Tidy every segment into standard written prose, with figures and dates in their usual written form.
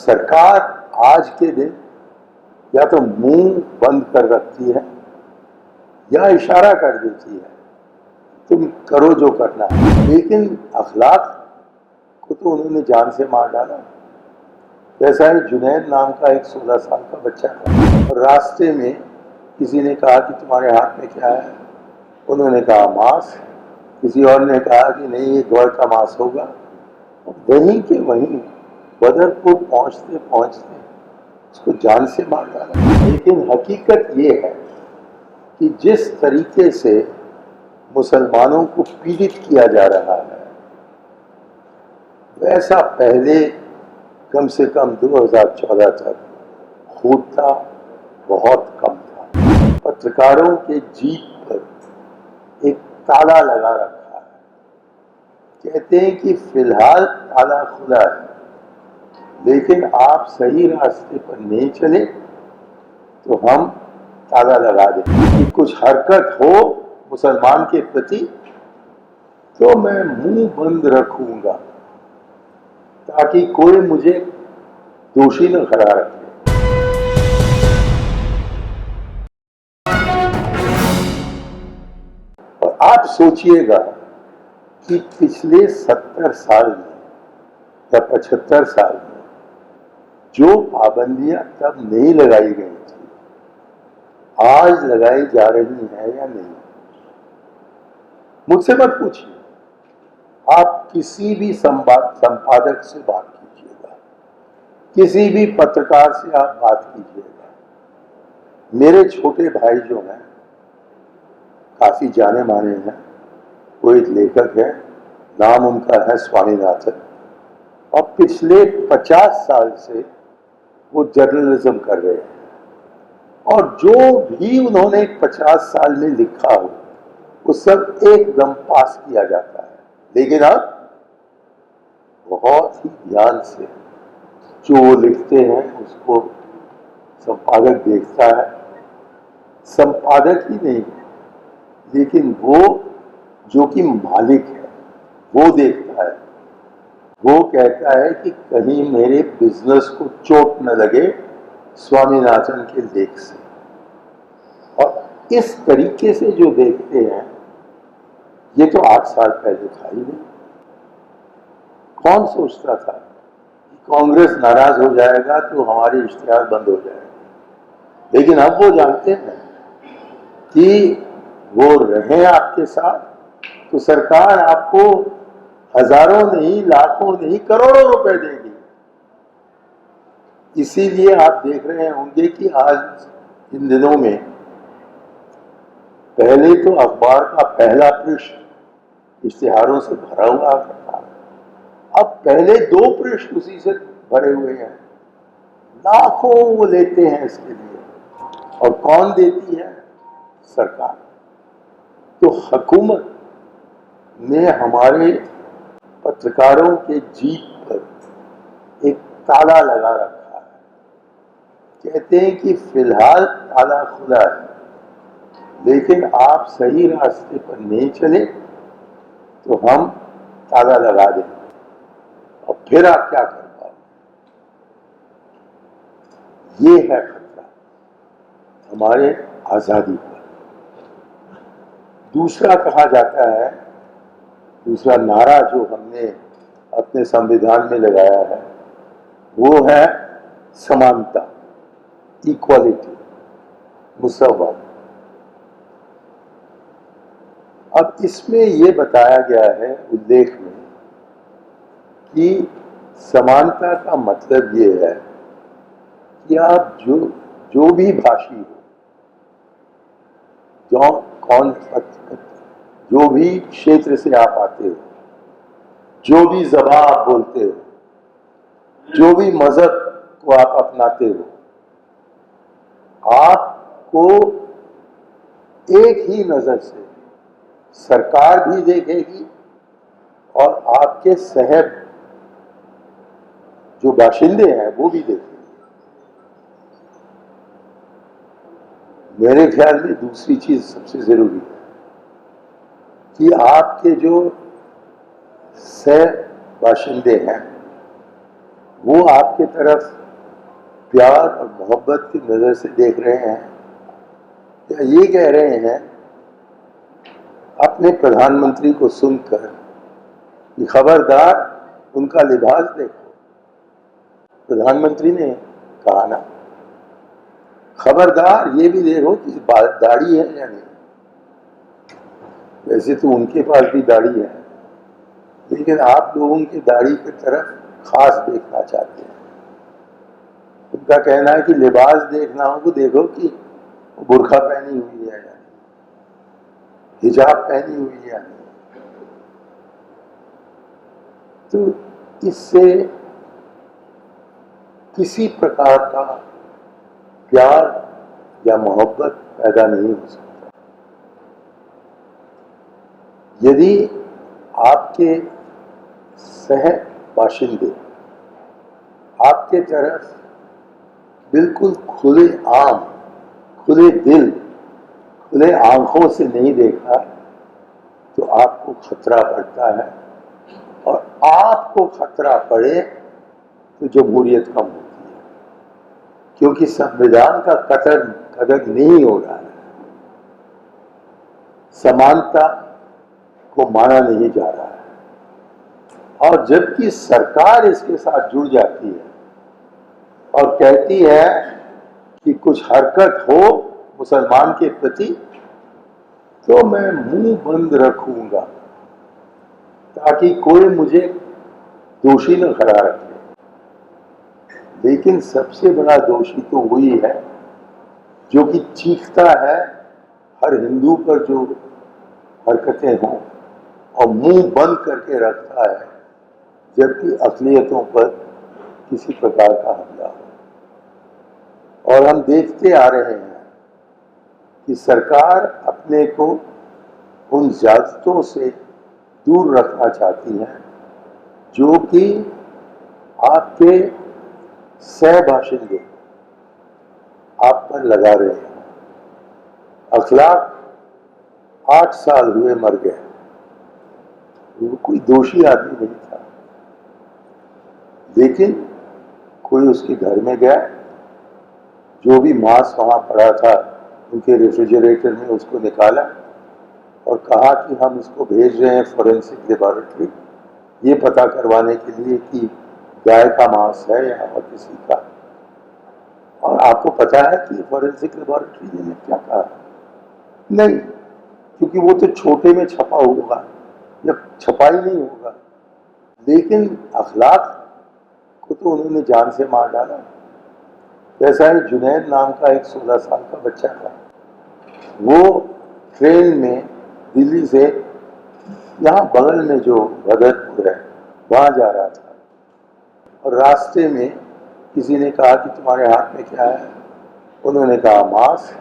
सरकार आज के दिन या तो मुंह बंद कर रखती है या इशारा कर देती है तुम करो जो करना है, लेकिन अखलाक को तो उन्होंने जान से मार डाला। जैसा ही जुनैद नाम का एक 16 साल का बच्चा था और रास्ते में किसी ने कहा कि तुम्हारे हाथ में क्या है, उन्होंने कहा मांस, किसी और ने कहा कि नहीं ये गौर का मांस होगा। वहीं के वहीं बदरपुर पहुंचते पहुंचते उसको जान से मार डाला। लेकिन हकीकत ये है कि जिस तरीके से मुसलमानों को पीड़ित किया जा रहा है वैसा पहले कम से कम 2014 तक होता बहुत कम था। पत्रकारों के जीप पर एक ताला लगा रखा है, कहते हैं कि फिलहाल ताला खुला है, लेकिन आप सही रास्ते पर नहीं चले तो हम ताला लगा दें। कि कुछ हरकत हो मुसलमान के प्रति तो मैं मुंह बंद रखूंगा ताकि कोई मुझे दोषी न करार रखे। और आप सोचिएगा कि पिछले 70 साल में या 75 साल में जो पाबंदियां तब नहीं लगाई गई थी आज लगाई जा रही हैं या नहीं, मुझसे मत पूछिए। आप किसी भी संपादक से बात कीजिएगा, किसी भी पत्रकार से आप बात कीजिएगा। मेरे छोटे भाई जो हैं काफी जाने माने हैं, वो एक लेखक है, नाम उनका है स्वामीनाथन, और पिछले 50 साल से वो जर्नलिज्म कर रहे हैं और जो भी उन्होंने 50 साल में लिखा हो वो सब एकदम पास किया जाता है। लेकिन अब बहुत ही ध्यान से जो वो लिखते हैं उसको संपादक देखता है। संपादक ही नहीं लेकिन वो जो कि मालिक है वो देखता है, वो कहता है कि कहीं मेरे बिजनेस को चोट न लगे स्वामीनाथन के लेख से। और इस तरीके से जो देखते हैं ये तो 8 साल पहले था ही नहीं। कौन सोचता था कि कांग्रेस नाराज हो जाएगा तो हमारे इश्तिहार बंद हो जाएगा, लेकिन अब वो जानते हैं कि वो रहे आपके साथ तो सरकार आपको हजारों नहीं, लाखों नहीं, करोड़ों रुपए देगी। इसीलिए आप देख रहे होंगे कि आज इन दिनों में पहले तो अखबार का पहला पृष्ठ इश्तिहारों से भरा हुआ था, अब पहले 2 पृष्ठ उसी से भरे हुए हैं। लाखों वो लेते हैं इसके लिए, और कौन देती है? सरकार। तो हुकूमत ने हमारे पत्रकारों के जीप पर एक ताला लगा रखा है, कहते हैं कि फिलहाल ताला खुला है, लेकिन आप सही रास्ते पर नहीं चले तो हम ताला लगा देंगे और फिर आप क्या कर पाओ। ये है खतरा हमारे आजादी पर। दूसरा कहा जाता है, दूसरा नारा जो हमने अपने संविधान में लगाया है वो है समानता, इक्वालिटी, मुसव्वत। अब इसमें ये बताया गया है उल्लेख में कि समानता का मतलब ये है कि आप जो भी भाषी हो, जो भी क्षेत्र से आप आते हो, जो भी ज़बान आप बोलते हो, जो भी मजहब को आप अपनाते हो, आपको एक ही नजर से सरकार भी देखेगी और आपके शहर जो बाशिंदे हैं वो भी देखेंगे। मेरे ख्याल में दूसरी चीज सबसे जरूरी है कि आपके जो सह बाशिंदे हैं वो आपके तरफ प्यार और मोहब्बत की नज़र से देख रहे हैं या ये कह रहे हैं अपने प्रधानमंत्री को सुनकर कि खबरदार उनका लिबास देखो? प्रधानमंत्री ने कहा ना, खबरदार ये भी देखो कि दाढ़ी है या नहीं। वैसे तो उनके पास भी दाढ़ी है, लेकिन आप लोगों की दाढ़ी की तरफ खास देखना चाहते हैं। उनका कहना है कि लिबास देखना हो तो देखो कि बुर्खा पहनी हुई है या नहीं, हिजाब पहनी हुई है या नहीं। तो इससे किसी प्रकार का प्यार या मोहब्बत पैदा नहीं हो सकता। यदि आपके सह बाशिंदे आपके तरफ बिल्कुल खुले आम, खुले दिल, खुले आंखों से नहीं देखा तो आपको खतरा पड़ता है, और आपको खतरा पड़े तो जमहूरियत कम होती है, क्योंकि संविधान का कदर नहीं हो रहा है। समानता को माना नहीं जा रहा है, और जबकि सरकार इसके साथ जुड़ जाती है और कहती है कि कुछ हरकत हो मुसलमान के प्रति तो मैं मुंह बंद रखूंगा ताकि कोई मुझे दोषी न खड़ा रखे। लेकिन सबसे बड़ा दोषी तो वही है जो कि चीखता है हर हिंदू पर जो हरकतें हों और मुंह बंद करके रखता है जबकि अक़लियतों पर किसी प्रकार का हमला हो। और हम देखते आ रहे हैं कि सरकार अपने को उन ज़्यादतों से दूर रखना चाहती है जो कि आपके सहबाशिंदे आप पर लगा रहे हैं। अखलाक 8 साल हुए मर गए, वो कोई दोषी आदमी नहीं था, लेकिन कोई उसके घर में गया, जो भी मांस वहां पड़ा था उनके रेफ्रिजरेटर में उसको निकाला और कहा कि हम इसको भेज रहे हैं फॉरेंसिक लेबोरेटरी ये पता करवाने के लिए कि गाय का मांस है या और किसी का। और आपको पता है कि फॉरेंसिक लेबोरेटरी ने क्या कहा? नहीं, क्योंकि वो तो छोटे में छपा होगा या छपाई नहीं होगा, लेकिन अखलाक को तो उन्होंने जान से मार डाला। जैसा ही जुनैद नाम का एक 16 साल का बच्चा था, वो ट्रेन में दिल्ली से यहाँ बगल में जो बदरपुर है वहाँ जा रहा था, और रास्ते में किसी ने कहा कि तुम्हारे हाथ में क्या है? उन्होंने कहा मांस।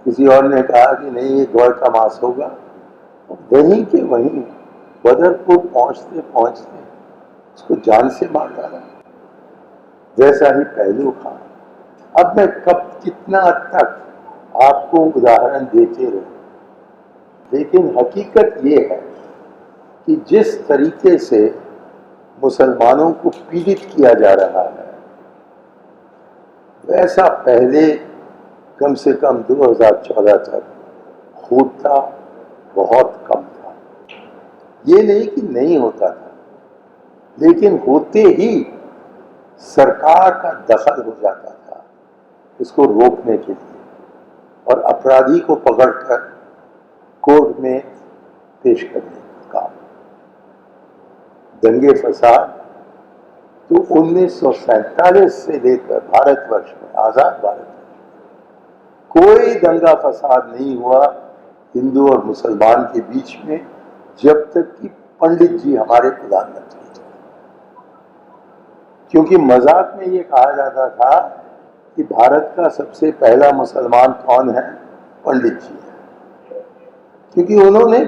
किसी और ने कहा कि नहीं ये गौर का मांस होगा। वहीं के वहीं बदरपुर पहुँचते पहुँचते उसको जान से मार डाला। वैसा ही पहलू खान। अब मैं कब कितना तक आपको उदाहरण देते रहूं, लेकिन हकीकत ये है कि जिस तरीके से मुसलमानों को पीड़ित किया जा रहा है वैसा पहले कम से कम 2014 तक होता बहुत कम था। ये नहीं कि नहीं होता था, लेकिन होते ही सरकार का दखल हो जाता था इसको रोकने के लिए, और अपराधी को पकड़कर कोर्ट में पेश करने का काम। दंगे फसाद तो 1947 से लेकर भारतवर्ष में, आजाद भारत में कोई दंगा फसाद नहीं हुआ हिंदू और मुसलमान के बीच में जब तक कि पंडित जी हमारे प्रधानमंत्री थे। क्योंकि मजाक में ये कहा जाता था कि भारत का सबसे पहला मुसलमान कौन है? पंडित जी है, क्योंकि उन्होंने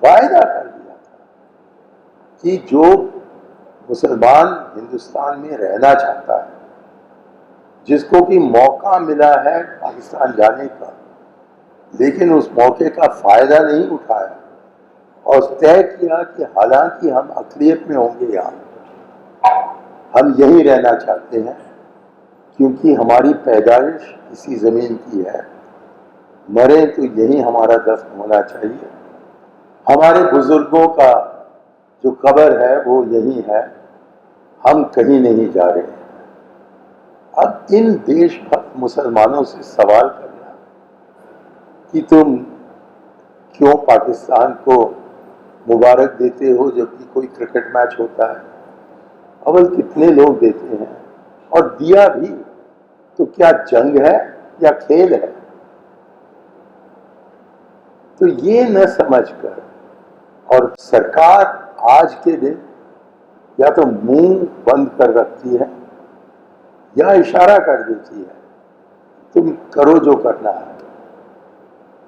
वायदा कर दिया था कि जो मुसलमान हिंदुस्तान में रहना चाहता है, जिसको कि मौका मिला है पाकिस्तान जाने का, लेकिन उस मौके का फायदा नहीं उठाया और तय किया कि हालांकि हम अक़लियत में होंगे यहाँ, हम यहीं रहना चाहते हैं क्योंकि हमारी पैदाइश इसी ज़मीन की है, मरे तो यही हमारा दफन होना चाहिए। हमारे बुजुर्गों का जो कब्र है वो यही है, हम कहीं नहीं जा रहे हैं। अब इन देशभक्त मुसलमानों से सवाल करना कि तुम क्यों पाकिस्तान को मुबारक देते हो जबकि कोई क्रिकेट मैच होता है, अव्वल कितने लोग देते हैं, और दिया भी तो क्या जंग है या खेल है। तो ये न समझकर, और सरकार आज के दिन या तो मुंह बंद कर रखती है या इशारा कर देती है, तुम करो जो करना है।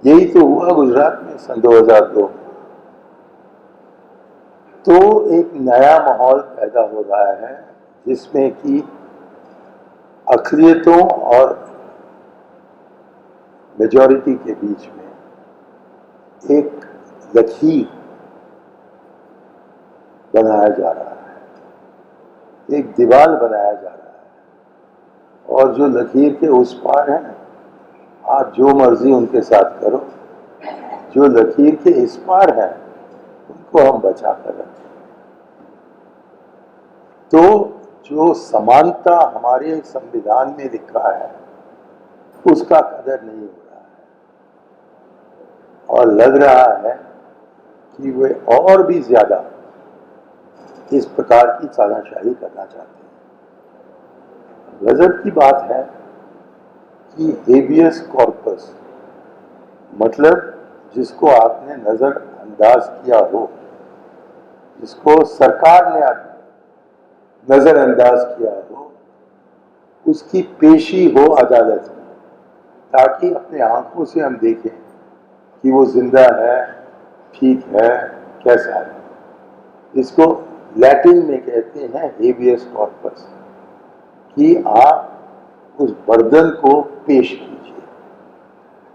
यही तो हुआ गुजरात में सन 2002। तो एक नया माहौल पैदा हो रहा है जिसमें कि अक़लियतों और मेजॉरिटी के बीच में एक लकीर बनाया जा रहा है, एक दीवार बनाया जा रहा है, और जो लकीर के उस पार हैं आप जो मर्जी उनके साथ करो, जो लकीर के इस पार है उनको हम बचा कर रखें। तो जो समानता हमारे संविधान में लिखा है उसका कदर नहीं हो रहा है, और लग रहा है कि वे और भी ज्यादा इस प्रकार की तानाशाही करना चाहते हैं। गजब की बात है कि हेबियस कॉर्पस, मतलब जिसको आपने नजरअंदाज किया हो, जिसको सरकार ने नजरअंदाज किया हो, उसकी पेशी हो अदालत में, ताकि अपने आंखों से हम देखें कि वो जिंदा है, ठीक है, कैसा है। इसको लैटिन में कहते हैं हेबियस कॉर्पस, कि आप उस बर्दन को पेश कीजिए।